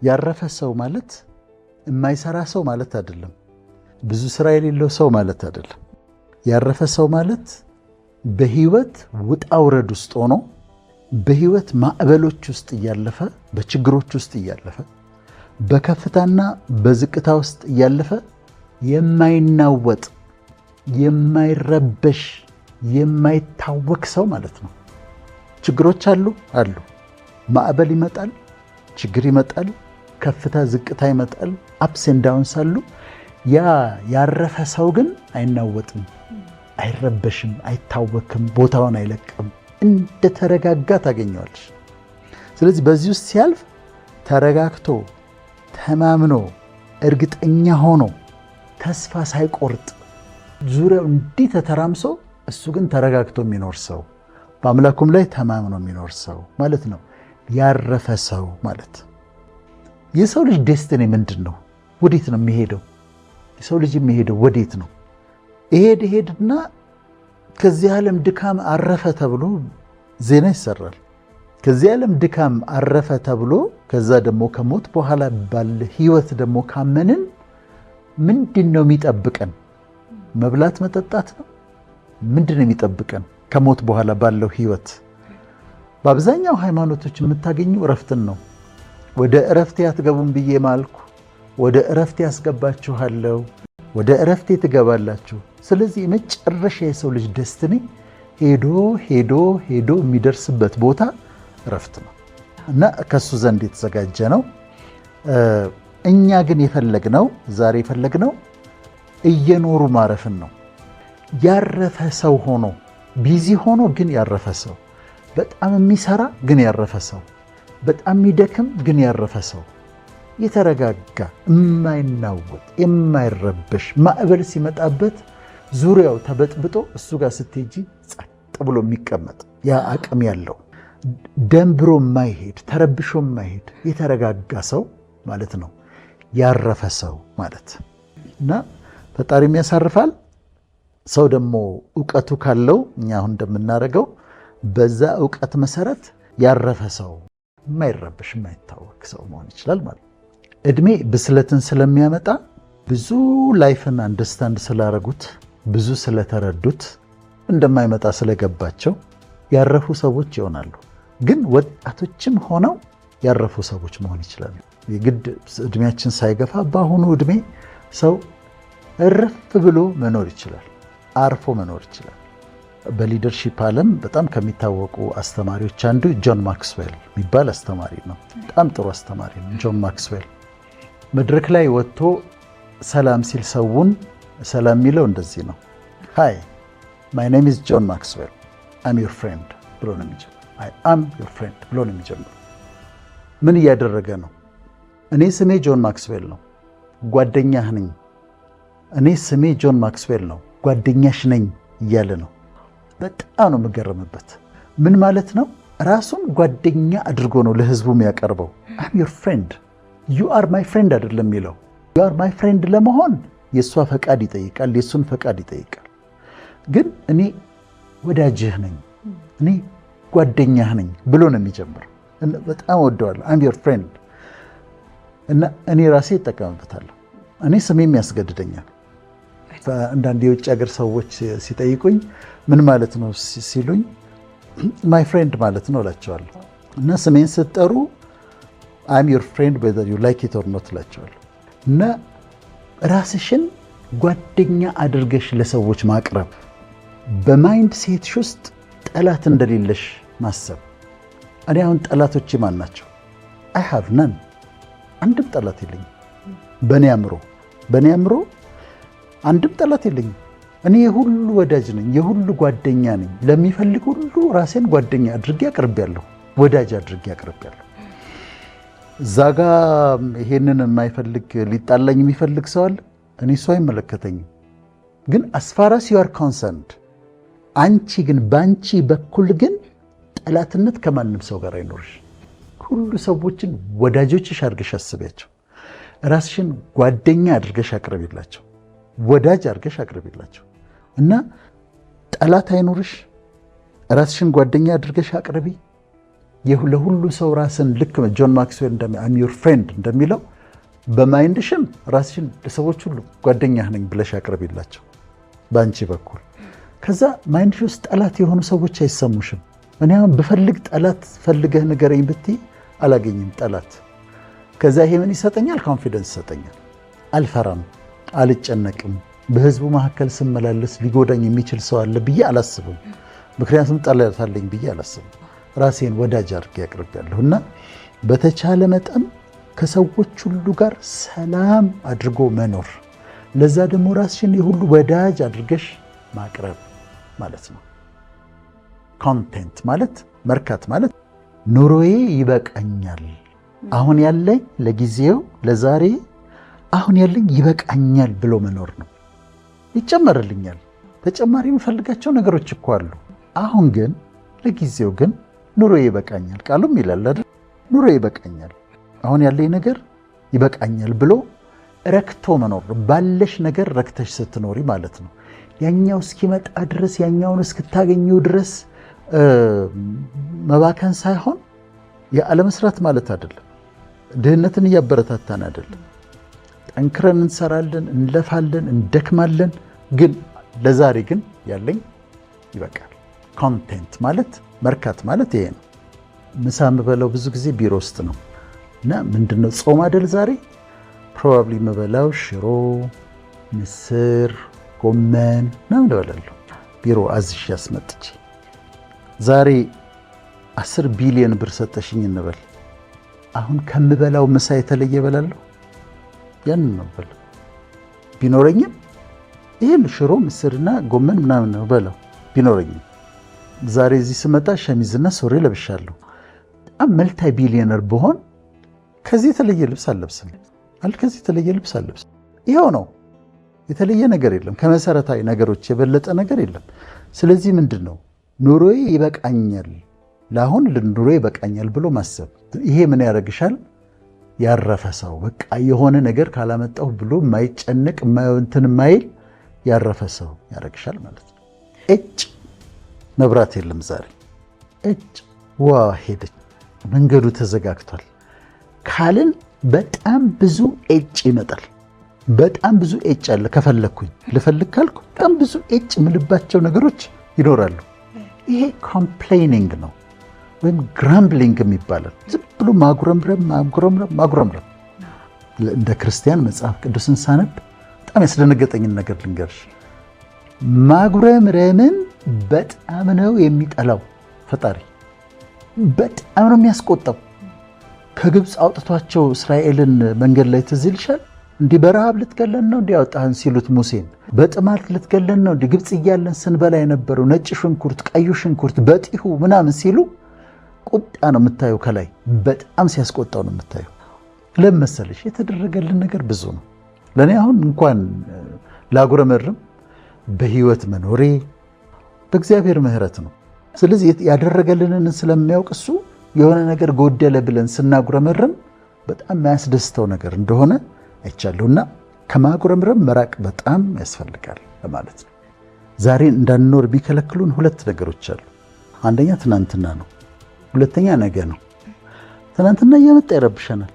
ያረፈ ሰው ማለት የማይሰራ ሰው ማለት አይደለም። ብዙ ስራ የሌለው ሰው ማለት አይደለም። ያረፈ ሰው ማለት በህይወት ውጣ ውረድ ውስጥ ሆኖ በህይወት ማዕበሎች ውስጥ እያለፈ በችግሮች ውስጥ እያለፈ በከፍታና በዝቅታ ውስጥ እያለፈ የማይናወጥ የማይረበሽ የማይታወክ ሰው ማለት ነው። ችግሮች አሉ፣ ማዕበል ይመጣል፣ ችግር ይመጣል፣ ከፍታ ዝቅታ ይመጣል፣ አፕስ ኤንድ ዳውንስ አሉ። ያ ያረፈ ሰው ግን አይናወጥም፣ አይረበሽም፣ አይታወክም፣ ቦታውን አይለቅም። እንደተረጋጋ ታገኘዋለሽ። ስለዚህ በዚህ ውስጥ ሲያልፍ ተረጋግቶ ተማምኖ እርግጠኛ ሆኖ ተስፋ ሳይቆርጥ ዙሪያው እንዲህ ተተራምሶ እሱ ግን ተረጋግቶ የሚኖር ሰው በአምላኩም ላይ ተማምኖ የሚኖር ሰው ማለት ነው ያረፈ ሰው ማለት። የሰው ልጅ ዴስቲኒ ምንድን ነው? ወዴት ነው የሚሄደው? የሰው ልጅ የሚሄደው ወዴት ነው? ይሄድና ከዚህ ዓለም ድካም አረፈ ተብሎ ዜና ይሰራል። ከዚህ ዓለም ድካም አረፈ ተብሎ ከዛ ደግሞ ከሞት በኋላ ባለ ህይወት ደግሞ ካመንን ምንድን ነው የሚጠብቀን? መብላት መጠጣት ነው? ምንድን ነው የሚጠብቀን ከሞት በኋላ ባለው ህይወት? በአብዛኛው ሃይማኖቶች የምታገኙ እረፍትን ነው። ወደ እረፍቴ አትገቡም ብዬ ማልኩ፣ ወደ እረፍቴ ያስገባችኋለሁ፣ ወደ እረፍቴ ትገባላችሁ። ስለዚህ የመጨረሻ የሰው ልጅ ደስትኒ ሄዶ ሄዶ ሄዶ የሚደርስበት ቦታ እረፍት ነው እና ከሱ ዘንድ የተዘጋጀ ነው። እኛ ግን የፈለግነው ዛሬ የፈለግነው እየኖሩ ማረፍን ነው። ያረፈ ሰው ሆኖ ቢዚ ሆኖ ግን ያረፈ ሰው፣ በጣም የሚሰራ ግን ያረፈ ሰው፣ በጣም የሚደክም ግን ያረፈ ሰው፣ የተረጋጋ የማይናወጥ የማይረበሽ ማዕበል ሲመጣበት ዙሪያው ተበጥብጦ እሱ ጋር ስትሄጂ ጸጥ ብሎ የሚቀመጥ ያ አቅም ያለው ደንብሮ የማይሄድ ተረብሾ የማይሄድ የተረጋጋ ሰው ማለት ነው ያረፈ ሰው ማለት እና ፈጣሪም ያሳርፋል። ሰው ደግሞ እውቀቱ ካለው እኛ አሁን እንደምናደርገው በዛ እውቀት መሰረት ያረፈ ሰው የማይረበሽ የማይታወክ ሰው መሆን ይችላል ማለት ነው። እድሜ ብስለትን ስለሚያመጣ ብዙ ላይፍን አንደርስታንድ ስላረጉት ብዙ ስለተረዱት እንደማይመጣ ስለገባቸው ያረፉ ሰዎች ይሆናሉ። ግን ወጣቶችም ሆነው ያረፉ ሰዎች መሆን ይችላሉ። የግድ እድሜያችን ሳይገፋ በአሁኑ እድሜ ሰው እረፍ ብሎ መኖር ይችላል፣ አርፎ መኖር ይችላል። በሊደርሺፕ ዓለም በጣም ከሚታወቁ አስተማሪዎች አንዱ ጆን ማክስዌል የሚባል አስተማሪ ነው። በጣም ጥሩ አስተማሪ ነው ጆን ማክስዌል። መድረክ ላይ ወጥቶ ሰላም ሲል ሰውን ሰላም የሚለው እንደዚህ ነው፣ ሃይ ማይ ኔም ኢዝ ጆን ማክስዌል አም ዩር ፍሬንድ ብሎ ነው የሚጀምረው። አይ አም ዩር ፍሬንድ ብሎ ነው የሚጀምረው። ምን እያደረገ ነው? እኔ ስሜ ጆን ማክስዌል ነው፣ ጓደኛህ ነኝ። እኔ ስሜ ጆን ማክስዌል ነው፣ ጓደኛሽ ነኝ እያለ ነው። በጣም ነው የምገረምበት። ምን ማለት ነው? ራሱን ጓደኛ አድርጎ ነው ለህዝቡ የሚያቀርበው። አም ዩር ፍሬንድ ዩ አር ማይ ፍሬንድ አይደለም የሚለው። ዩ አር ማይ ፍሬንድ ለመሆን የእሷ ፈቃድ ይጠይቃል፣ የእሱን ፈቃድ ይጠይቃል። ግን እኔ ወዳጅህ ነኝ፣ እኔ ጓደኛህ ነኝ ብሎ ነው የሚጀምረው። በጣም ወደዋለሁ። አም ዩር ፍሬንድ እና እኔ ራሴ ይጠቀምበታለሁ። እኔ ስሜም ያስገድደኛል። አንዳንድ የውጭ ሀገር ሰዎች ሲጠይቁኝ ምን ማለት ነው ሲሉኝ ማይ ፍሬንድ ማለት ነው እላቸዋለሁ። እና ስሜን ስትጠሩ አም ዩር ፍሬንድ ዌዘር ዩ ላይክ ኢት ኦር ኖት እላቸዋለሁ። እና ራስሽን ጓደኛ አድርገሽ ለሰዎች ማቅረብ፣ በማይንድ ሴትሽ ውስጥ ጠላት እንደሌለሽ ማሰብ። እኔ አሁን ጠላቶቼ ማን ናቸው? አይ ሃቭ ነን። አንድም ጠላት የለኝም። በእኔ አእምሮ አንድም ጠላት የለኝም። እኔ የሁሉ ወዳጅ ነኝ፣ የሁሉ ጓደኛ ነኝ። ለሚፈልግ ሁሉ ራሴን ጓደኛ አድርጌ አቅርቤያለሁ፣ ወዳጅ አድርጌ አቅርቤያለሁ። እዛ ጋ ይሄንን የማይፈልግ ሊጣላኝ የሚፈልግ ሰው አለ? እኔ እሱ አይመለከተኝም። ግን አስፋራስ ዩ አር ኮንሰርንድ፣ አንቺ ግን በአንቺ በኩል ግን ጠላትነት ከማንም ሰው ጋር አይኖርሽ። ሁሉ ሰዎችን ወዳጆችሽ አድርገሽ አስቢያቸው። ራስሽን ጓደኛ አድርገሽ አቅርቢላቸው፣ ወዳጅ አድርገሽ አቅርቢላቸው እና ጠላት አይኖርሽ። ራስሽን ጓደኛ አድርገሽ አቅርቢ። ለሁሉ ሰው ራስን ልክ ጆን ማክስዌል I'm your friend እንደሚለው በማይንድሽም ራስሽን ለሰዎች ሁሉ ጓደኛህ ነኝ ብለሽ አቅርቢላቸው ባንቺ በኩል። ከዛ ማይንድሽ ውስጥ ጠላት የሆኑ ሰዎች አይሰሙሽም። እኔ አሁን ብፈልግ ጠላት ፈልገህ ንገረኝ ብትይ አላገኝም ጠላት። ከዛ ይሄ ምን ይሰጠኛል? ኮንፊደንስ ይሰጠኛል። አልፈራም፣ አልጨነቅም። በህዝቡ መካከል ስመላለስ ሊጎዳኝ የሚችል ሰው አለ ብዬ አላስብም። ምክንያቱም ጠላት አለኝ ብዬ አላስብም። ራሴን ወዳጅ አድርጌ ያቀርባለሁና በተቻለ መጠን ከሰዎች ሁሉ ጋር ሰላም አድርጎ መኖር፣ ለዛ ደግሞ ራስሽን የሁሉ ወዳጅ አድርገሽ ማቅረብ ማለት ነው። ኮንቴንት ማለት መርካት ማለት ኑሮዬ ይበቃኛል፣ አሁን ያለኝ ለጊዜው ለዛሬ አሁን ያለኝ ይበቃኛል ብሎ መኖር ነው። ይጨመርልኛል፣ ተጨማሪ የምፈልጋቸው ነገሮች እኮ አሉ። አሁን ግን ለጊዜው ግን ኑሮዬ ይበቃኛል፣ ቃሉም ይላል አይደል? ኑሮዬ ይበቃኛል፣ አሁን ያለኝ ነገር ይበቃኛል ብሎ ረክቶ መኖር ነው። ባለሽ ነገር ረክተሽ ስትኖሪ ማለት ነው። ያኛው እስኪመጣ ድረስ ያኛውን እስክታገኘው ድረስ መባከን ሳይሆን ያለመስራት ማለት አይደለም። ድህነትን እያበረታታን አይደለም። ጠንክረን እንሰራለን፣ እንለፋለን፣ እንደክማለን። ግን ለዛሬ ግን ያለኝ ይበቃል። ኮንቴንት ማለት መርካት ማለት ይሄ ነው። ምሳ የምበላው ብዙ ጊዜ ቢሮ ውስጥ ነው እና ምንድነው ጾም አይደል ዛሬ ፕሮባብሊ የምበላው ሽሮ፣ ምስር፣ ጎመን ምናምን እበላለሁ። ቢሮ አዝሽ ያስመጥቼ ዛሬ 10 ቢሊዮን ብር ሰጠሽኝ እንበል። አሁን ከምበላው ምሳ የተለየ እበላለሁ? ያንን ነው እበላለሁ። ቢኖረኝም ይሄን ሽሮ ምስርና ጎመን ምናምን ነው እበላው ቢኖረኝም። ዛሬ እዚህ ስመጣ ሸሚዝና ሱሪ ለብሻለሁ። በጣም መልታይ ቢሊዮነር ብሆን ከዚህ የተለየ ልብስ አልለብስም። ከዚህ የተለየ ልብስ አልለብስም። ይኸው ነው፣ የተለየ ነገር የለም። ከመሰረታዊ ነገሮች የበለጠ ነገር የለም። ስለዚህ ምንድን ነው ኑሮዬ ይበቃኛል፣ ለአሁን ኑሮዬ ይበቃኛል ብሎ ማሰብ። ይሄ ምን ያደርግሻል? ያረፈ ሰው በቃ የሆነ ነገር ካላመጣሁ ብሎ የማይጨነቅ እንትን የማይል ያረፈ ሰው ያደርግሻል ማለት ነው። እጭ መብራት የለም ዛሬ፣ እጭ ዋ ሄደች፣ መንገዱ ተዘጋግቷል ካልን በጣም ብዙ እጭ ይመጣል። በጣም ብዙ እጭ አለ። ከፈለኩኝ ልፈልግ ካልኩ በጣም ብዙ እጭ ምልባቸው ነገሮች ይኖራሉ። ይሄ ኮምፕሌኒንግ ነው ወይም ግራምብሊንግ የሚባለው። ዝም ብሎ ማጉረምረም። እንደ ክርስቲያን መጽሐፍ ቅዱስን ሳነብ በጣም ያስደነገጠኝን ነገር ልንገርሽ። ማጉረምረምን በጣም ነው የሚጠላው ፈጣሪ፣ በጣም ነው የሚያስቆጣው። ከግብፅ አውጥቷቸው እስራኤልን መንገድ ላይ ትዝ ይልሻል? እንዲህ በረሃብ ልትገለን ነው እንዲህ ያወጣህን ሲሉት ሙሴን፣ በጥማት ልትገለን ነው እንዲህ ግብፅ እያለን ስንበላ የነበረው ነጭ ሽንኩርት፣ ቀዩ ሽንኩርት በጢሁ ምናምን ሲሉ ቁጣ ነው የምታየው። ከላይ በጣም ሲያስቆጣው ነው የምታየው። ለምን መሰለሽ? የተደረገልን ነገር ብዙ ነው። ለእኔ አሁን እንኳን ላጉረመርም በህይወት መኖሬ በእግዚአብሔር ምሕረት ነው። ስለዚህ ያደረገልንን ስለሚያውቅ እሱ የሆነ ነገር ጎደለ ብለን ስናጉረመርም በጣም የሚያስደስተው ነገር እንደሆነ አይቻለሁና ከማጉረምረም መራቅ በጣም ያስፈልጋል ለማለት ነው። ዛሬን እንዳንኖር ቢከለክሉን ሁለት ነገሮች አሉ። አንደኛ ትናንትና ነው፣ ሁለተኛ ነገ ነው። ትናንትና እየመጣ ይረብሸናል።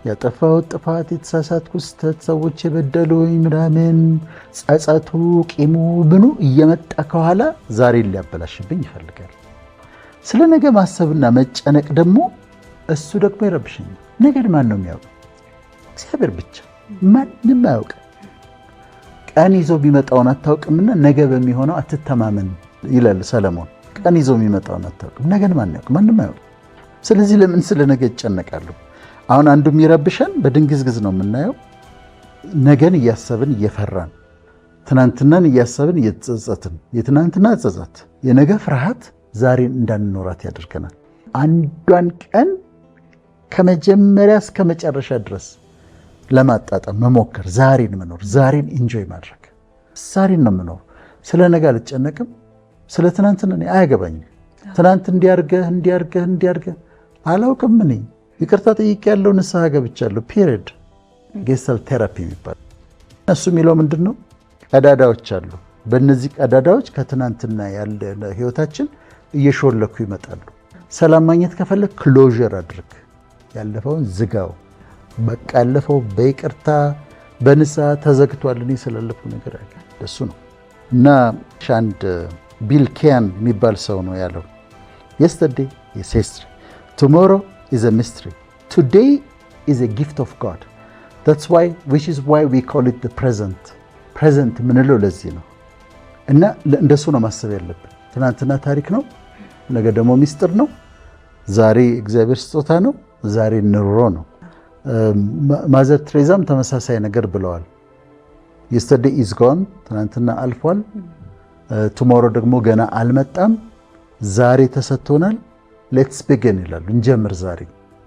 ያጠፋሁት ጥፋት፣ የተሳሳትኩት ስህተት፣ ሰዎች የበደሉኝ ምናምን ጸጸቱ፣ ቂሙ ምኑ እየመጣ ከኋላ ዛሬን ሊያበላሽብኝ ይፈልጋል። ስለ ነገ ማሰብና መጨነቅ ደግሞ እሱ ደግሞ ይረብሸኛል። ነገን ማን ነው የሚያውቀው? እግዚአብሔር ብቻ፣ ማንም አያውቅም። ቀን ይዞ የሚመጣውን አታውቅምና ነገ በሚሆነው አትተማመን ይላል ሰለሞን። ቀን ይዞ የሚመጣውን አታውቅም፣ ነገን ማን ያውቅ? ማንም አያውቅም። ስለዚህ ለምን ስለ ነገ ይጨነቃሉ? አሁን አንዱ የሚረብሸን በድንግዝግዝ ነው የምናየው። ነገን እያሰብን እየፈራን፣ ትናንትናን እያሰብን እየተጸጸትን፣ የትናንትና ጸጸት፣ የነገ ፍርሃት ዛሬን እንዳንኖራት ያደርገናል። አንዷን ቀን ከመጀመሪያ እስከ መጨረሻ ድረስ ለማጣጣም መሞከር፣ ዛሬን መኖር፣ ዛሬን ኢንጆይ ማድረግ። ዛሬን ነው የምኖር። ስለ ነገ አልጨነቅም። ስለ ትናንትና እኔ አያገባኝም። ትናንት እንዲያርገህ አላውቅም። እኔ ይቅርታ ጠይቄያለሁ፣ ንስሐ ገብቻለሁ። ፒሪድ ጌስታል ቴራፒ የሚባል እሱ የሚለው ምንድን ነው? ቀዳዳዎች አሉ። በእነዚህ ቀዳዳዎች ከትናንትና ያለ ህይወታችን እየሾለኩ ይመጣሉ። ሰላም ማግኘት ከፈለግ ክሎዥር አድርግ፣ ያለፈውን ዝጋው። በቃ ያለፈው በይቅርታ በንስሐ ተዘግቷል። እኔ ስላለፈው ነገር ያውቃል ደሱ ነው። እና አንድ ቢል ኬያን የሚባል ሰው ነው ያለው yesterday is history, tomorrow is a mystery, today is a gift of God, which is why we call it the present ምንለው ለዚህ ነው። እና እንደሱ ነው ማሰብ ያለብን። ትናንትና ታሪክ ነው፣ ነገ ደግሞ ሚስጥር ነው። ዛሬ እግዚአብሔር ስጦታ ነው፣ ዛሬ ኑሮ ነው። ማዘር ትሬዛም ተመሳሳይ ነገር ብለዋል። yesterday is gone፣ ትናንትና አልፏል። tomorrow ደግሞ ገና አልመጣም። ዛሬ ተሰጥቶናል። let's begin ይላሉ፣ እንጀምር፣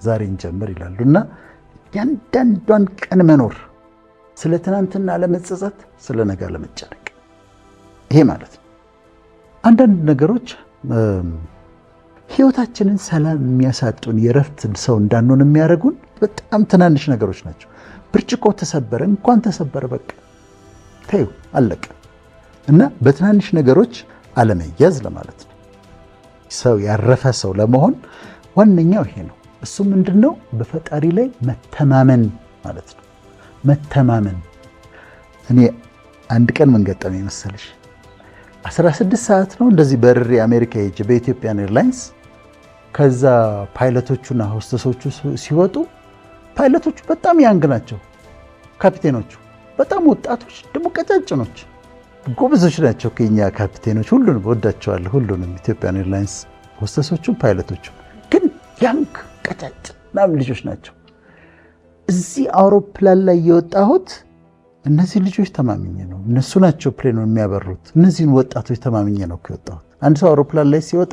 ዛሬ እንጀምር ይላሉ። እና ያንዳንዷን ቀን መኖር፣ ስለ ትናንትና ለመጸጸት፣ ስለ ነገ ለመጨነቅ፣ ይሄ ማለት ነው። አንዳንድ ነገሮች ህይወታችንን ሰላም የሚያሳጡን፣ የረፍት ሰው እንዳንሆን የሚያደርጉን በጣም ትናንሽ ነገሮች ናቸው። ብርጭቆ ተሰበረ፣ እንኳን ተሰበረ፣ በቃ ተይው፣ አለቀ። እና በትናንሽ ነገሮች አለመያዝ ለማለት ነው። ሰው ያረፈ ሰው ለመሆን ዋነኛው ይሄ ነው። እሱ ምንድነው? በፈጣሪ ላይ መተማመን ማለት ነው። መተማመን። እኔ አንድ ቀን ምን ገጠመኝ መሰለሽ? 16 ሰዓት ነው እንደዚህ በርሬ አሜሪካ ሄጄ በኢትዮጵያን ኤርላይንስ። ከዛ ፓይለቶቹና ሆስተሶቹ ሲወጡ፣ ፓይለቶቹ በጣም ያንግ ናቸው፣ ካፒቴኖቹ በጣም ወጣቶች፣ ደግሞ ቀጫጭኖች፣ ጎበዞች ናቸው። ከኛ ካፒቴኖች ሁሉንም ወዳቸዋለሁ፣ ሁሉንም ኢትዮጵያን ኤርላይንስ ሆስተሶቹ፣ ፓይለቶቹ ግን ያንግ ቀጫጭን ምናምን ልጆች ናቸው። እዚህ አውሮፕላን ላይ የወጣሁት እነዚህ ልጆች ተማምኜ ነው። እነሱ ናቸው ፕሌኑን የሚያበሩት። እነዚህን ወጣቶች ተማምኜ ነው የወጣሁት። አንድ ሰው አውሮፕላን ላይ ሲወጣ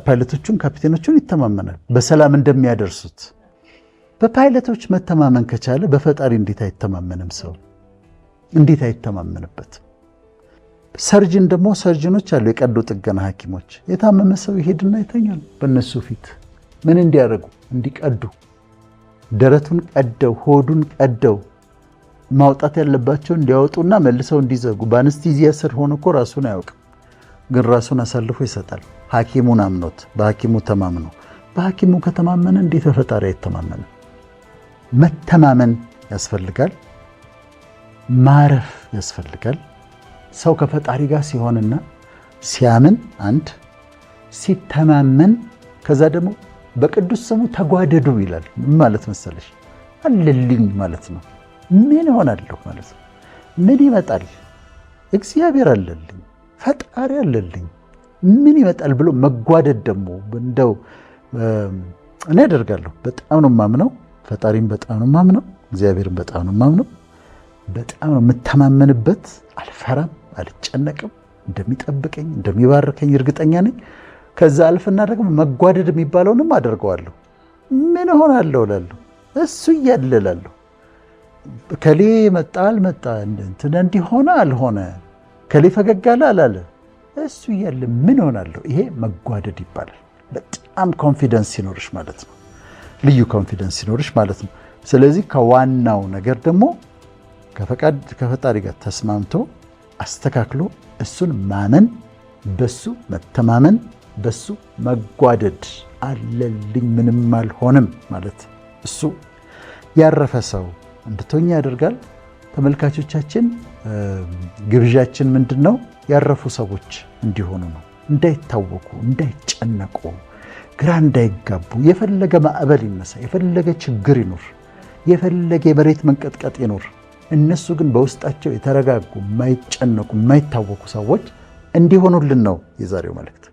ፓይለቶቹን ካፒቴኖቹን ይተማመናል በሰላም እንደሚያደርሱት። በፓይለቶች መተማመን ከቻለ በፈጣሪ እንዴት አይተማመንም? ሰው እንዴት አይተማመንበትም? ሰርጅን ደግሞ ሰርጅኖች አሉ፣ የቀዶ ጥገና ሐኪሞች። የታመመ ሰው ይሄድና ይተኛል በእነሱ ፊት። ምን እንዲያደርጉ? እንዲቀዱ፣ ደረቱን ቀደው ሆዱን ቀደው ማውጣት ያለባቸው እንዲያወጡና መልሰው እንዲዘጉ። በአነስቲዚያ ስር ሆኖ እኮ ራሱን አያውቅም፣ ግን ራሱን አሳልፎ ይሰጣል። ሐኪሙን አምኖት በሐኪሙ ተማምኖ። በሐኪሙ ከተማመነ እንዴት በፈጣሪ አይተማመንም? መተማመን ያስፈልጋል። ማረፍ ያስፈልጋል። ሰው ከፈጣሪ ጋር ሲሆንና ሲያምን አንድ፣ ሲተማመን፣ ከዛ ደግሞ በቅዱስ ስሙ ተጓደዱ ይላል። ምን ማለት መሰለሽ? አለልኝ ማለት ነው። ምን እሆናለሁ ማለት ነው። ምን ይመጣል? እግዚአብሔር አለልኝ፣ ፈጣሪ አለልኝ፣ ምን ይመጣል ብሎ መጓደድ ደግሞ እንደው እኔ አደርጋለሁ። በጣም ነው የማምነው፣ ፈጣሪም በጣም ነው የማምነው፣ እግዚአብሔርም በጣም ነው የማምነው። በጣም ነው የምተማመንበት። አልፈራም፣ አልጨነቅም። እንደሚጠብቀኝ እንደሚባርከኝ እርግጠኛ ነኝ። ከዛ አልፍና ደግሞ መጓደድ የሚባለውንም አደርገዋለሁ። ምን እሆናለሁ እላለሁ፣ እሱ እያለ እላለሁ። ከሌ መጣ አልመጣ፣ እንትን እንዲሆነ አልሆነ፣ ከሌ ፈገግ አለ አላለ፣ እሱ እያለ ምን እሆናለሁ። ይሄ መጓደድ ይባላል። በጣም ኮንፊደንስ ሲኖርሽ ማለት ነው። ልዩ ኮንፊደንስ ሲኖርሽ ማለት ነው። ስለዚህ ከዋናው ነገር ደግሞ ከፈጣሪ ጋር ተስማምቶ አስተካክሎ እሱን ማመን፣ በሱ መተማመን፣ በሱ መጓደድ። አለልኝ ምንም አልሆንም ማለት እሱ ያረፈ ሰው እንድትሆኝ ያደርጋል። ተመልካቾቻችን ግብዣችን ምንድነው? ያረፉ ሰዎች እንዲሆኑ ነው። እንዳይታወቁ፣ እንዳይጨነቁ፣ ግራ እንዳይጋቡ። የፈለገ ማዕበል ይነሳ፣ የፈለገ ችግር ይኖር፣ የፈለገ የመሬት መንቀጥቀጥ ይኖር፣ እነሱ ግን በውስጣቸው የተረጋጉ፣ የማይጨነቁ፣ የማይታወቁ ሰዎች እንዲሆኑልን ነው የዛሬው መልእክት።